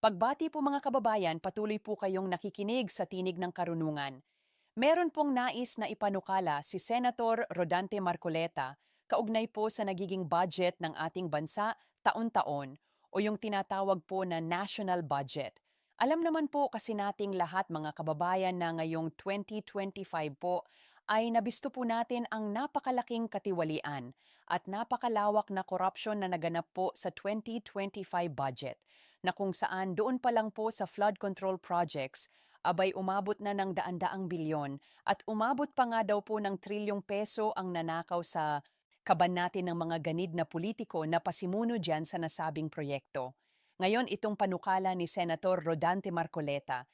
Pagbati po mga kababayan, patuloy po kayong nakikinig sa Tinig ng Karunungan. Meron pong nais na ipanukala si Senator Rodante Marcoleta kaugnay po sa nagiging budget ng ating bansa taon-taon o yung tinatawag po na national budget. Alam naman po kasi nating lahat mga kababayan na ngayong 2025 po ay nabisto po natin ang napakalaking katiwalian at napakalawak na korupsyon na naganap po sa 2025 budget na kung saan doon pa lang po sa flood control projects abay umabot na ng daan-daang bilyon at umabot pa nga daw po ng trilyong peso ang nanakaw sa kaban natin ng mga ganid na politiko na pasimuno dyan sa nasabing proyekto. Ngayon itong panukala ni Senator Rodante Marcoleta,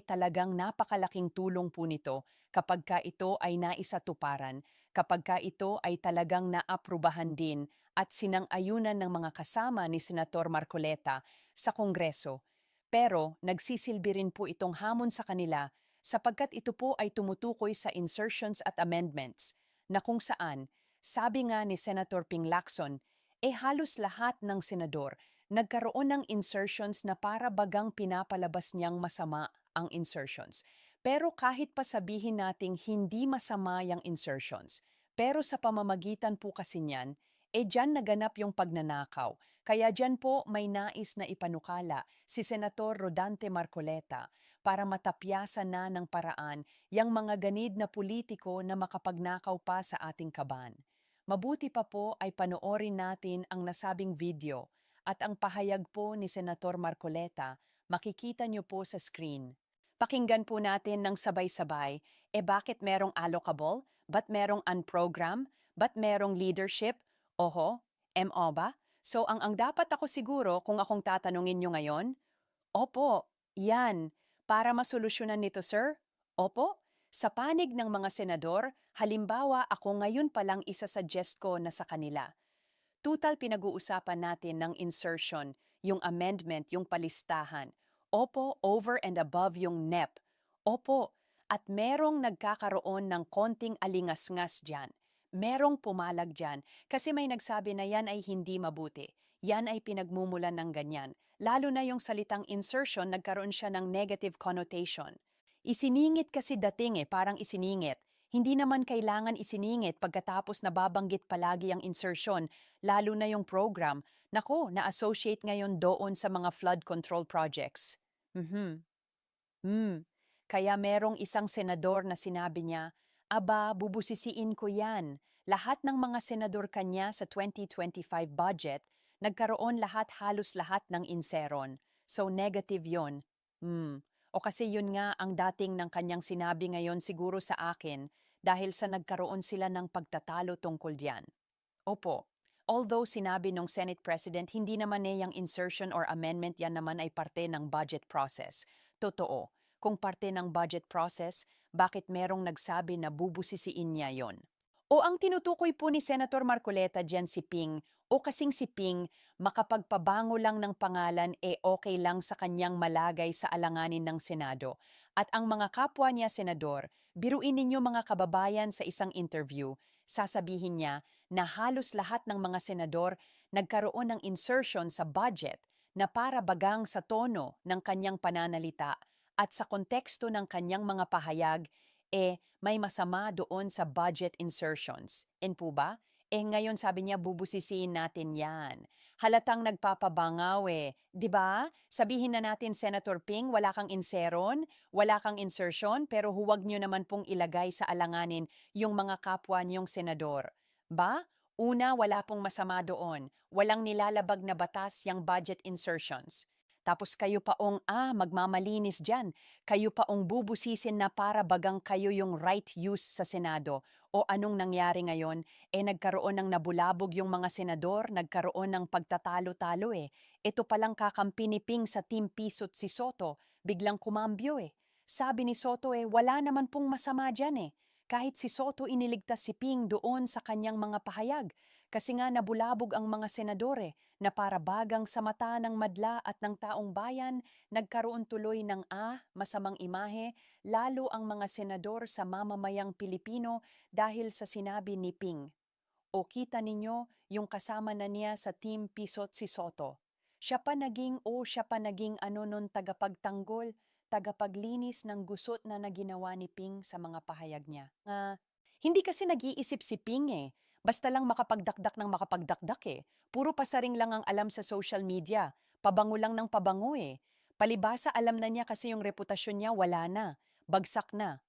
talagang napakalaking tulong po nito kapag ka ito ay naisatuparan, kapag ka ito ay talagang naaprubahan din at sinang-ayunan ng mga kasama ni Senator Marcoleta sa Kongreso. Pero nagsisilbi rin po itong hamon sa kanila sapagkat ito po ay tumutukoy sa insertions at amendments na kung saan, sabi nga ni Senator Ping Lacson, halos lahat ng senador nagkaroon ng insertions na para bagang pinapalabas niyang masama ang insertions. Pero kahit pa sabihin nating hindi masama yung insertions, pero sa pamamagitan po kasi niyan, dyan naganap yung pagnanakaw. Kaya dyan po may nais na ipanukala si Senator Rodante Marcoleta para matapyasan na ng paraan yang mga ganid na politiko na makapagnakaw pa sa ating kaban. Mabuti pa po ay panoorin natin ang nasabing video at ang pahayag po ni Senator Marcoleta makikita niyo po sa screen. Pakinggan po natin ng sabay-sabay, bakit merong allocable? Ba't merong unprogram? Ba't merong leadership? Oho, MO ba? So ang dapat ako siguro kung akong tatanungin nyo ngayon, opo, yan. Para masolusyonan nito, sir? Opo. Sa panig ng mga senador, halimbawa ako ngayon palang isa-suggest ko na sa kanila. Tutal pinag-uusapan natin ng insertion, yung amendment, yung palistahan. Opo, over and above yung NEP. Opo, at merong nagkakaroon ng konting alingas-ngas dyan. Merong pumalag dyan kasi may nagsabi na yan ay hindi mabuti. Yan ay pinagmumulan ng ganyan. Lalo na yung salitang insertion, nagkaroon siya ng negative connotation. Isiningit kasi dating parang isiningit. Hindi naman kailangan isiningit pagkatapos nababanggit palagi ang insertion, lalo na yung program. Nako, na-associate ngayon doon sa mga flood control projects. Mhm. Hmm. Kaya merong isang senador na sinabi niya, aba, bubusisiin ko yan. Lahat ng mga senador kanya sa 2025 budget, nagkaroon lahat halos lahat ng inseron. So negative yon. O kasi yun nga ang dating ng kanyang sinabi ngayon siguro sa akin dahil sa nagkaroon sila ng pagtatalo tungkol diyan. Opo. Although sinabi nung Senate President hindi naman yung insertion or amendment yan naman ay parte ng budget process. Totoo. Kung parte ng budget process, bakit merong nagsabi na bubusisiin niya yon? O ang tinutukoy po ni Senator Marcoleta diyan si Ping, o kasing si Ping, makapagpabango lang ng pangalan okay lang sa kanyang malagay sa alanganin ng Senado. At ang mga kapwa niya senador, biruin ninyo mga kababayan sa isang interview, sasabihin niya na halos lahat ng mga senador nagkaroon ng insertion sa budget na para bagang sa tono ng kanyang pananalita at sa konteksto ng kanyang mga pahayag, may masama doon sa budget insertions. Po ba? Ngayon sabi niya bubusisiin natin yan. Halatang nagpapabangaw 'di ba? Sabihin na natin Senator Ping, wala kang inseron, wala kang insertion, pero huwag niyo naman pong ilagay sa alanganin yung mga kapwa niyong senador. Ba? Una, wala pong masama doon. Walang nilalabag na batas yung budget insertions. Tapos kayo paong, magmamalinis dyan. Kayo paong bubusisin na para bagang kayo yung right use sa Senado. O anong nangyari ngayon? Nagkaroon ng nabulabog yung mga senador, nagkaroon ng pagtatalo-talo Ito palang kakampi ni Ping sa Team Pisot si Soto, biglang kumambyo Sabi ni Soto wala naman pong masama dyan Kahit si Soto iniligtas si Ping doon sa kanyang mga pahayag, kasi nga nabulabog ang mga senador na para bagang sa mata ng madla at ng taong bayan, nagkaroon tuloy ng masamang imahe, lalo ang mga senador sa mamamayang Pilipino dahil sa sinabi ni Ping. O kita ninyo yung kasama na niya sa Team Pisot si Soto. Siya pa naging ano nun tagapagtanggol, tagapaglinis ng gusot na naginawa ni Ping sa mga pahayag niya. Hindi kasi nag-iisip si Ping eh. Basta lang makapagdakdak ng makapagdakdak eh. Puro pasaring lang ang alam sa social media. Pabango lang ng pabango eh. Palibasa alam na niya kasi yung reputasyon niya wala na. Bagsak na.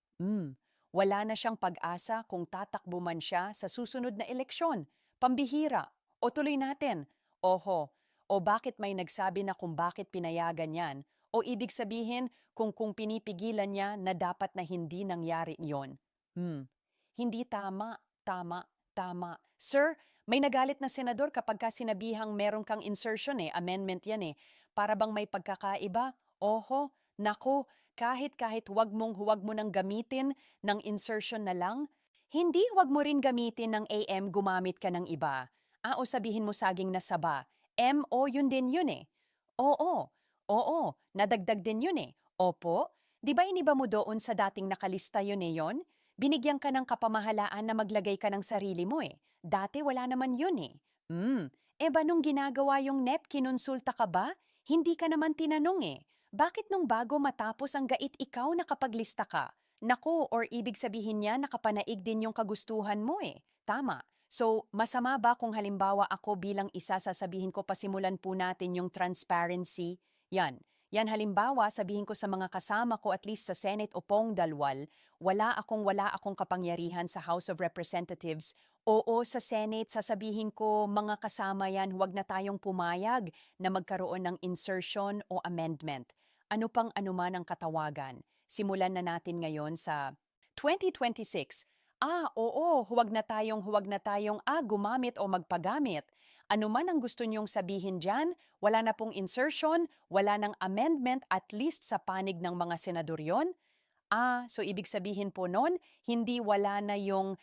Wala na siyang pag-asa kung tatakbo man siya sa susunod na eleksyon. Pambihira. O tuloy natin. Oho. O bakit may nagsabi na kung bakit pinayagan yan? O ibig sabihin kung pinipigilan niya na dapat na hindi nangyari yon. Hindi tama, tama, tama. Sir, may nagalit na senador kapag ka sinabihang meron kang insertion amendment yan Para bang may pagkakaiba? Oho, nako, kahit huwag mo nang gamitin ng insertion na lang, hindi huwag mo rin gamitin ng AM gumamit ka ng iba. O sabihin mo saging na saba. MO yun din yun Oo, oo, nadagdag din yun Opo, di ba iniba mo doon sa dating nakalista yun yon? Binigyan ka ng kapamahalaan na maglagay ka ng sarili mo Dati wala naman yun ba nung ginagawa yung NEP, kinonsulta ka ba? Hindi ka naman tinanong Bakit nung bago matapos ang gait ikaw nakapaglista ka? Naku, or ibig sabihin niya nakapanaig din yung kagustuhan mo Tama. So, masama ba kung halimbawa ako bilang isa sasabihin ko pasimulan po natin yung transparency? Yan. Yan halimbawa sabihin ko sa mga kasama ko at least sa Senate o pong dalwal, wala akong kapangyarihan sa House of Representatives. Oo, sa Senate sasabihin ko mga kasama yan, huwag na tayong pumayag na magkaroon ng insertion o amendment. Ano pang anuman ang katawagan. Simulan na natin ngayon sa 2026. Oo, huwag na tayong gumamit o magpagamit. Ano man ang gusto niyong sabihin dyan, wala na pong insertion, wala nang amendment at least sa panig ng mga senador yon. So ibig sabihin po nun, hindi wala na yung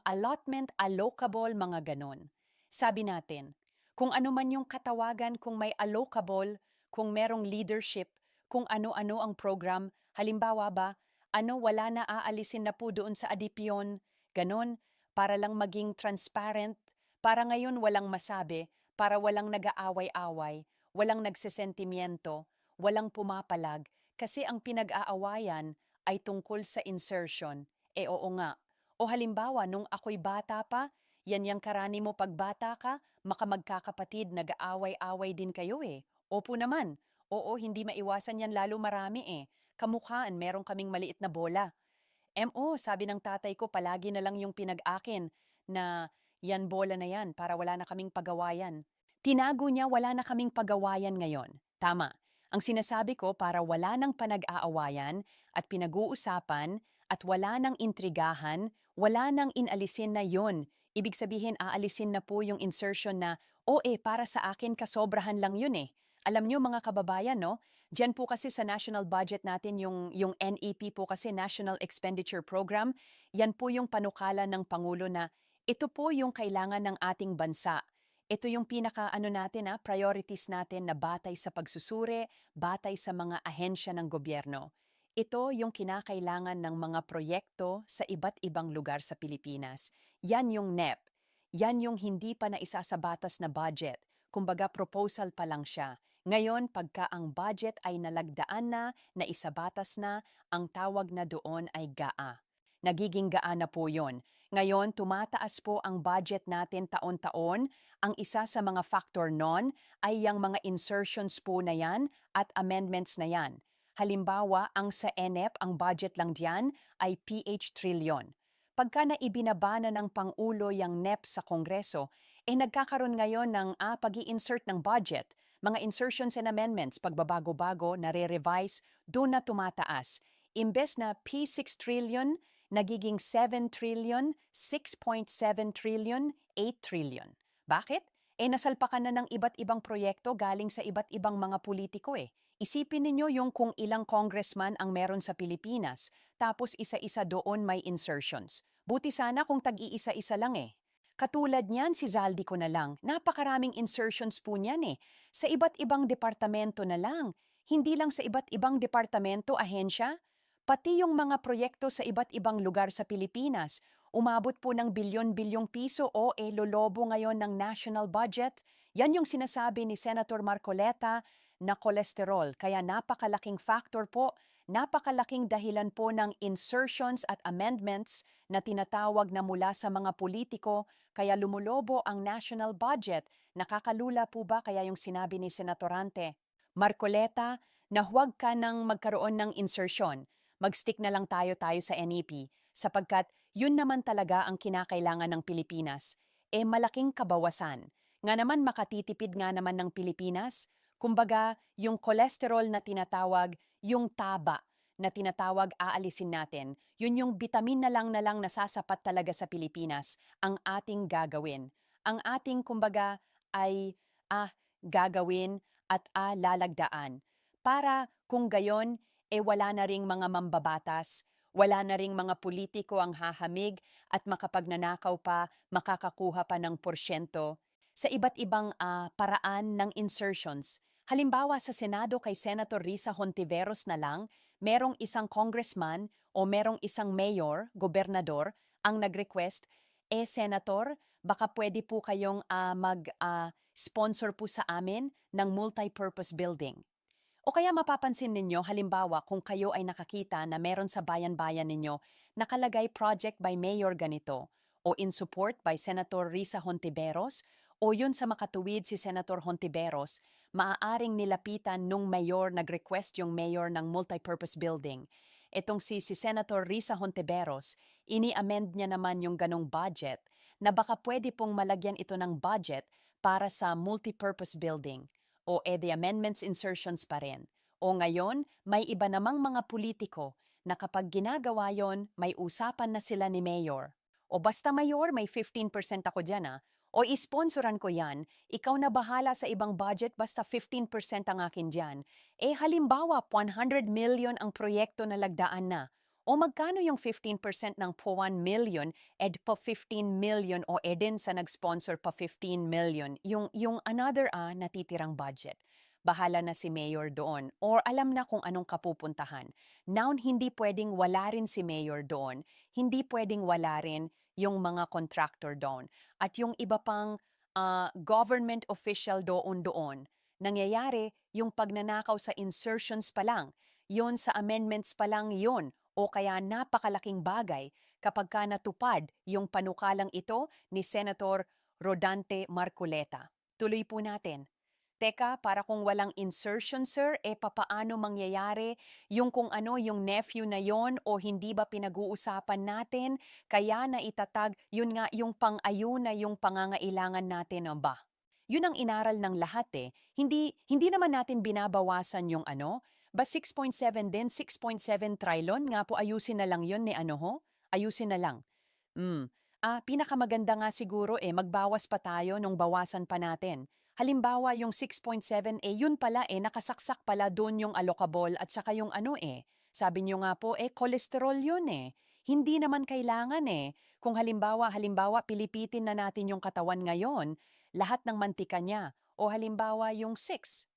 allotment, allocable, mga ganon. Sabi natin, kung ano man yung katawagan, kung may allocable, kung merong leadership, kung ano-ano ang program, halimbawa ba, wala na aalisin na po doon sa adipyon, ganon, para lang maging transparent, para ngayon walang masabi, para walang nag-aaway-away, walang nagsesentimiento, walang pumapalag, kasi ang pinag-aawayan ay tungkol sa insertion. Oo nga. O halimbawa, nung ako'y bata pa, yan yung karani mo pag bata ka, makamagkakapatid, nag-aaway-away din kayo Opo naman. Oo, hindi maiwasan yan lalo marami Kamukhaan, meron kaming maliit na bola. Sabi ng tatay ko, palagi na lang yung pinag-akin na yan bola na yan para wala na kaming pagawayan. Tinago niya wala na kaming pagawayan ngayon. Tama. Ang sinasabi ko para wala nang panag-aawayan at pinag-uusapan at wala nang intrigahan, wala nang inalisin na yon. Ibig sabihin aalisin na po yung insertion na, para sa akin kasobrahan lang yun Alam niyo mga kababayan, no? Diyan po kasi sa national budget natin, yung NEP po kasi National Expenditure Program, yan po yung panukala ng Pangulo na ito po yung kailangan ng ating bansa. Ito yung pinaka natin priorities natin na batay sa pagsusuri, batay sa mga ahensya ng gobyerno. Ito yung kinakailangan ng mga proyekto sa iba't ibang lugar sa Pilipinas. Yan yung NEP. Yan yung hindi pa na isa sa batas na budget. Kumbaga proposal pa lang siya. Ngayon, pagka ang budget ay nalagdaan na isabatas na, ang tawag na doon ay GAA. Nagiging GAA na po yon. Ngayon, tumataas po ang budget natin taon-taon. Ang isa sa mga factor nun ay yung mga insertions po na yan at amendments na yan. Halimbawa, ang sa NEP, ang budget lang diyan ay PH trillion. Pagka na ibinabana ng Pangulo yung NEP sa Kongreso, nagkakaroon ngayon ng pag-i-insert ng budget, mga insertions and amendments, pagbabago-bago, nare-revise, doon na tumataas. Imbes na P6 trillion, nagiging 7 trillion, 6.7 trillion, 8 trillion. Bakit? Nasalpakan na ng iba't ibang proyekto galing sa iba't ibang mga politiko Isipin ninyo yung kung ilang congressman ang meron sa Pilipinas, tapos isa-isa doon may insertions. Buti sana kung tag-iisa-isa lang Katulad niyan si Zaldico na lang, napakaraming insertions po niyan sa iba't ibang departamento na lang. Hindi lang sa iba't ibang departamento, ahensya, pati yung mga proyekto sa iba't ibang lugar sa Pilipinas. Umabot po ng bilyon-bilyong piso lolobo ngayon ng national budget. Yan yung sinasabi ni Senator Marcoleta na kolesterol. Kaya napakalaking factor po, napakalaking dahilan po ng insertions at amendments na tinatawag na mula sa mga politiko, kaya lumulobo ang national budget. Nakakalula po ba kaya yung sinabi ni Senatorante Marcoleta na huwag ka nang magkaroon ng insertion. Mag-stick na lang tayo sa NEP sapagkat yun naman talaga ang kinakailangan ng Pilipinas. Malaking kabawasan. Nga naman makatitipid nga naman ng Pilipinas, kumbaga yung cholesterol na tinatawag, yung taba na tinatawag aalisin natin, yun yung bitamin na lang nasasapat talaga sa Pilipinas ang ating gagawin. Ang ating kumbaga ay gagawin at lalagdaan. Para kung gayon, wala na ring mga mambabatas, wala na ring mga politiko ang hahamig at makapagnanakaw pa, makakakuha pa ng porsyento sa iba't ibang paraan ng insertions. Halimbawa sa Senado kay Senator Risa Hontiveros na lang, merong isang congressman o merong isang mayor, gobernador, ang nag-request, Senator, baka pwede po kayong sponsor po sa amin ng multi-purpose building. O kaya mapapansin ninyo, halimbawa kung kayo ay nakakita na meron sa bayan-bayan ninyo, nakalagay project by Mayor ganito, o in support by Senator Risa Hontiveros, o yun sa makatuwid si Senator Hontiveros, maaaring nilapitan nung mayor nag-request yung mayor ng multipurpose building. Itong si Senator Risa Hontiveros, ini-amend niya naman yung ganong budget na baka pwede pong malagyan ito ng budget para sa multipurpose building o the amendments insertions pa rin. O ngayon, may iba namang mga politiko na kapag ginagawa yon, may usapan na sila ni Mayor. O basta Mayor, may 15% ako dyan O isponsoran ko yan, ikaw na bahala sa ibang budget basta 15% ang akin dyan. Halimbawa, 100 million ang proyekto na lagdaan na. O magkano yung 15% ng po 1 million, pa 15 million o din sa nag-sponsor pa 15 million, yung another natitirang budget. Bahala na si Mayor doon or alam na kung anong kapupuntahan. Now, hindi pwedeng wala rin si Mayor doon, hindi pwedeng wala rin yung mga contractor doon. At yung iba pang government official doon. Nangyayari yung pagnanakaw sa insertions pa lang, yon sa amendments pa lang yon o kaya napakalaking bagay kapag ka natupad yung panukalang ito ni Senator Rodante Marcoleta. Tuloy po natin. Teka, para kung walang insertion sir, papaano mangyayari yung kung ano yung nephew na yon o hindi ba pinag-uusapan natin, kaya na itatag, yun nga yung pang-ayuna yung pangangailangan natin ba? Yun ang inaral ng lahat Hindi naman natin binabawasan yung ba 6.7 din, 6.7 trillion, nga po ayusin na lang yun ni ayusin na lang. Pinakamaganda nga siguro magbawas pa tayo nung bawasan pa natin. Halimbawa yung 6.7 yun pala nakasaksak pala doon yung allocable at saka yung Sabi niyo nga po cholesterol yun Hindi naman kailangan Kung halimbawa pilipitin na natin yung katawan ngayon, lahat ng mantika niya. O halimbawa yung 6.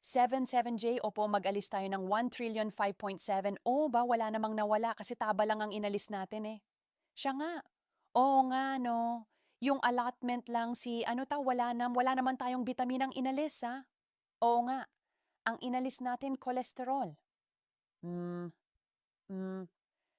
7J, opo, mag-alis tayo ng 1 trillion 5.7. O ba, wala namang nawala kasi taba lang ang inalis natin Siya nga. Oo nga, no. Yung allotment lang wala naman tayong bitaminang inalis, Oo nga. Ang inalis natin, cholesterol. Hmm, hmm.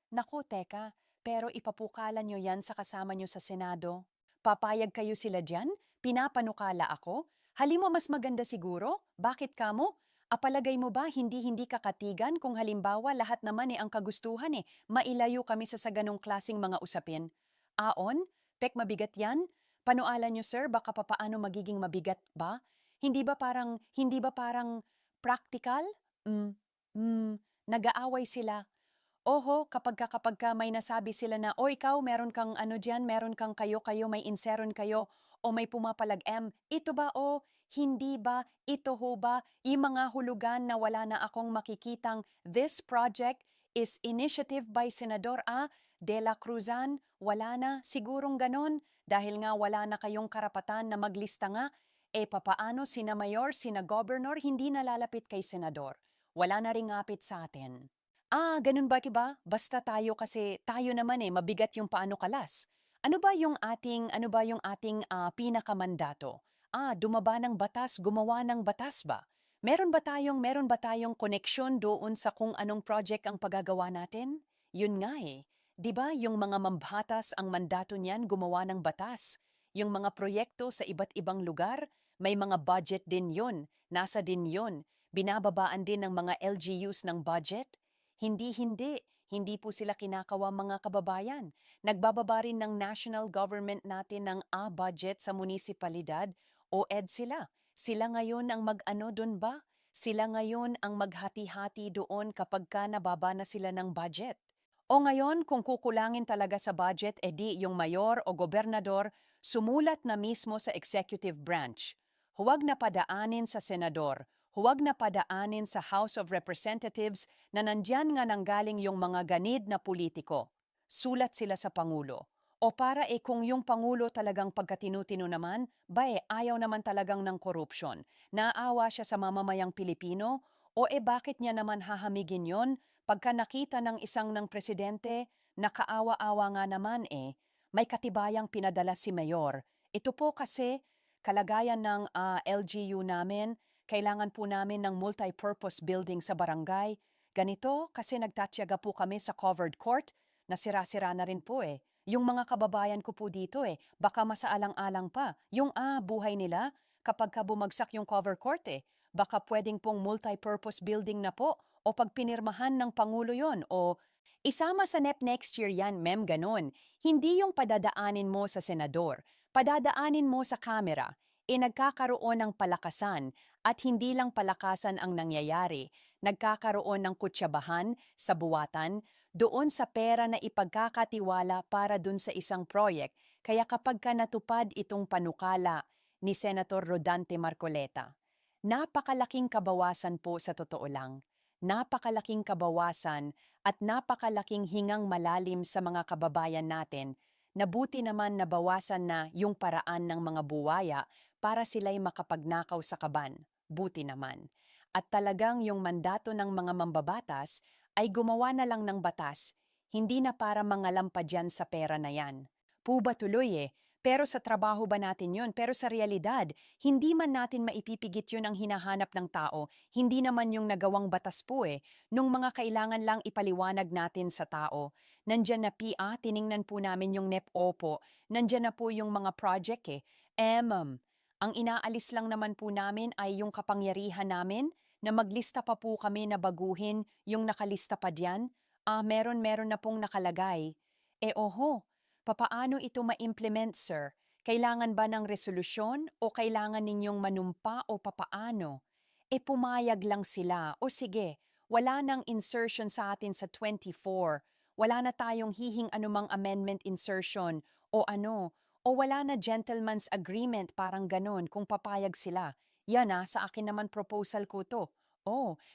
Naku, teka, pero ipapukalan nyo yan sa kasama nyo sa Senado. Papayag kayo sila dyan? Pinapanukala ako? Halimo mas maganda siguro? Bakit kamo? Apalagay mo ba hindi kakatigan kung halimbawa lahat naman ang kagustuhan mailayo kami sa ganong klasing mga usapin? Aon? Pek mabigat yan? Panualan nyo sir, baka papaano magiging mabigat ba? Hindi ba parang practical? Nag-aaway sila. Oho, kapag ka may nasabi sila na, o ikaw, meron kang dyan, meron kang kayo, may inseron kayo, o may pumapalag ito ba o, hindi ba, ito ho ba, mga hulugan na wala na akong makikitang, this project is initiative by Senador De La Cruzan, wala na, sigurong ganon, dahil nga wala na kayong karapatan na maglista nga, papaano sina mayor, sina governor, hindi nalalapit kay senador. Wala na ring ngapit sa atin. Ganun ba kiba? Basta tayo kasi tayo naman mabigat yung paano kalas. Ano ba yung ating pinakamandato? dumaba ng batas, gumawa ng batas ba? Meron ba tayong koneksyon doon sa kung anong project ang pagagawa natin? Yun nga eh. 'Di ba yung mga mambatas ang mandato niyan gumawa ng batas? Yung mga proyekto sa iba't ibang lugar, may mga budget din yun, nasa din yun. Binababaan din ng mga LGUs ng budget? Hindi. Hindi po sila kinakawa mga kababayan. Nagbababa rin ng national government natin ng budget sa munisipalidad o ED sila. Sila ngayon ang mag-ano doon ba? Sila ngayon ang maghati-hati doon kapag ka nababa na sila ng budget. O ngayon, kung kukulangin talaga sa budget, edi yung mayor o gobernador sumulat na mismo sa executive branch. Huwag na padaanin sa senador, huwag na padaanin sa House of Representatives na nandyan nga nanggaling yung mga ganid na politiko. Sulat sila sa Pangulo. O para kung yung Pangulo talagang pagkatinutino naman, ayaw naman talagang ng korupsyon. Naawa siya sa mamamayang Pilipino, o bakit niya naman hahamigin yon? Pagka nakita ng isang ng presidente, nakaawa-awa nga naman may katibayang pinadala si Mayor. Ito po kasi, kalagayan ng LGU namin, kailangan po namin ng multi-purpose building sa barangay. Ganito kasi nagtatyaga po kami sa covered court, nasira-sira na rin po Yung mga kababayan ko po dito baka masaalang-alang pa. Yung buhay nila kapag ka bumagsak yung cover court baka pwedeng pong multi-purpose building na po o pag pinirmahan ng Pangulo yon o isama sa NEP next year yan, ma'am, ganon. Hindi yung padadaanin mo sa senador, padadaanin mo sa kamera, nagkakaroon ng palakasan at hindi lang palakasan ang nangyayari, nagkakaroon ng kutsabahan sa buwatan, doon sa pera na ipagkakatiwala para dun sa isang proyek. Kaya kapag ka natupad itong panukala ni Senator Rodante Marcoleta, napakalaking kabawasan po sa totoo lang. Napakalaking kabawasan at napakalaking hingang malalim sa mga kababayan natin na buti naman nabawasan na yung paraan ng mga buwaya para sila'y makapagnakaw sa kaban. Buti naman. At talagang yung mandato ng mga mambabatas ay gumawa na lang ng batas, hindi na para mangalampa dyan sa pera na yan. Puba tuloy pero sa trabaho ba natin yun? Pero sa realidad, hindi man natin maipipigit yun ang hinahanap ng tao, hindi naman yung nagawang batas po nung mga kailangan lang ipaliwanag natin sa tao. Nandyan na tiningnan po namin yung NEP Opo, nandyan na po yung mga project ang inaalis lang naman po namin ay yung kapangyarihan namin na maglista pa po kami na baguhin yung nakalista pa diyan. Meron na pong nakalagay. Oho, papaano ito ma-implement, sir? Kailangan ba ng resolusyon o kailangan ninyong manumpa o papaano? Pumayag lang sila. O sige, wala nang insertion sa atin sa 24. Wala na tayong hihing anumang amendment insertion o o wala na gentleman's agreement parang ganon kung papayag sila. Yan sa akin naman proposal ko to.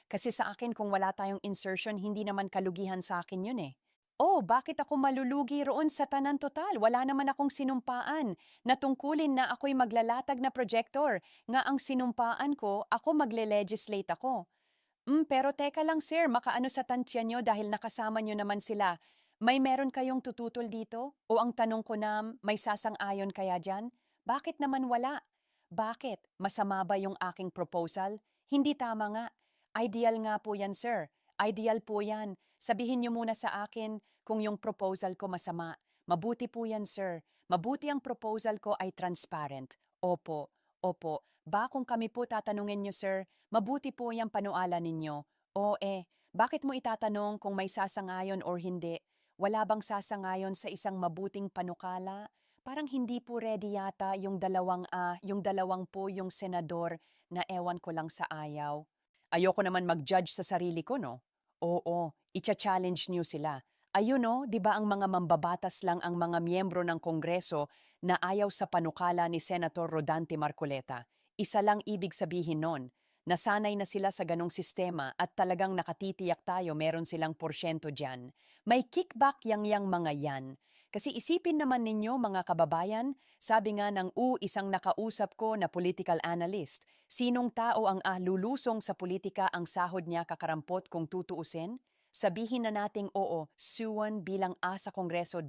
Kasi sa akin kung wala tayong insertion, hindi naman kalugihan sa akin yun bakit ako malulugi roon sa tanan total? Wala naman akong sinumpaan na tungkulin na ako'y maglalatag na projector. Nga ang sinumpaan ko, ako magle-legislate ako. Pero teka lang sir, makaano sa tansya nyo dahil nakasama nyo naman sila. May meron kayong tututol dito? O ang tanong ko na, may sasang-ayon kaya dyan? Bakit naman wala? Bakit? Masama ba yung aking proposal? Hindi tama nga. Ideal nga po yan sir. Ideal po yan. Sabihin nyo muna sa akin kung yung proposal ko masama. Mabuti po yan sir. Mabuti ang proposal ko ay transparent. Opo. Kung kami po tatanungin nyo sir, mabuti po yung panuala ninyo. Bakit mo itatanong kung may sasangayon or hindi? Wala bang sasangayon sa isang mabuting panukala? Parang hindi po ready yata yung dalawang po yung senador na ewan ko lang sa ayaw. Ayoko naman mag-judge sa sarili ko, no? Oo, icha-challenge niyo sila. Ayun no, di ba ang mga mambabatas lang ang mga miyembro ng Kongreso na ayaw sa panukala ni Senator Rodante Marcoleta. Isa lang ibig sabihin nun, nasanay na sila sa ganong sistema at talagang nakatitiyak tayo meron silang porsyento dyan. May kickback yang mga yan. Kasi isipin naman ninyo mga kababayan, sabi nga ng isang nakausap ko na political analyst, sinong tao ang lulusong sa politika ang sahod niya kakarampot kung tutuusin? Sabihin na nating oo, suwon bilang sa kongreso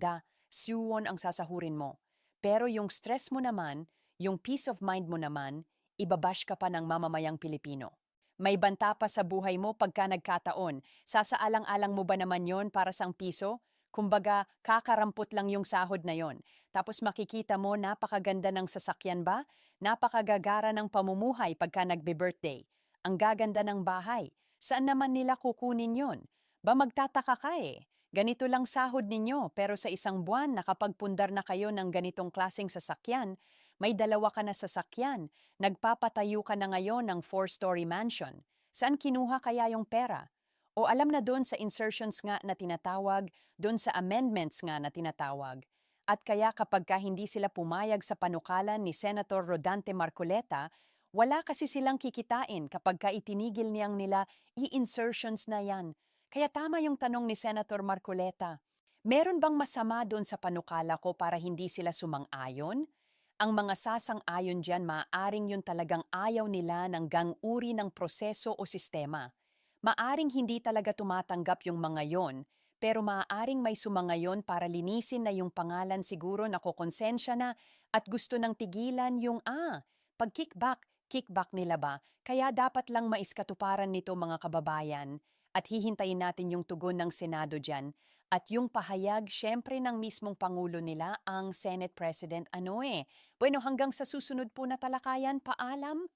suwon ang sasahurin mo. Pero yung stress mo naman, Yung peace of mind mo naman, ibabash ka pa ng mamamayang Pilipino. May banta pa sa buhay mo pagka nagkataon. Sasaalang-alang mo ba naman yon para sang piso? Kumbaga, kakarampot lang yung sahod na yon. Tapos makikita mo napakaganda ng sasakyan ba? Napakagagara ng pamumuhay pagka nagbe-birthday. Ang gaganda ng bahay. Saan naman nila kukunin yon? Ba magtataka ka eh. Ganito lang sahod ninyo pero sa isang buwan nakapagpundar na kayo ng ganitong klaseng sasakyan, may dalawa ka na sasakyan, nagpapatayo ka na ngayon ng four-story mansion. Saan kinuha kaya yung pera? O alam na doon sa insertions nga na tinatawag, doon sa amendments nga na tinatawag. At kaya kapag ka hindi sila pumayag sa panukalan ni Senator Rodante Marcoleta, wala kasi silang kikitain kapag ka itinigil niyang nila i-insertions na yan. Kaya tama yung tanong ni Senator Marcoleta. Meron bang masama doon sa panukala ko para hindi sila sumang-ayon? Ang mga sasang-ayon dyan maaaring yun talagang ayaw nila ng gang-uri ng proseso o sistema. Maaring hindi talaga tumatanggap yung mga yon, pero maaaring may sumangayon para linisin na yung pangalan siguro na kokonsensya na at gusto nang tigilan yung kickback nila ba? Kaya dapat lang maiskatuparan nito mga kababayan at hihintayin natin yung tugon ng Senado dyan at yung pahayag syempre ng mismong Pangulo nila ang Senate President Bueno hanggang sa susunod po na talakayan, paalam!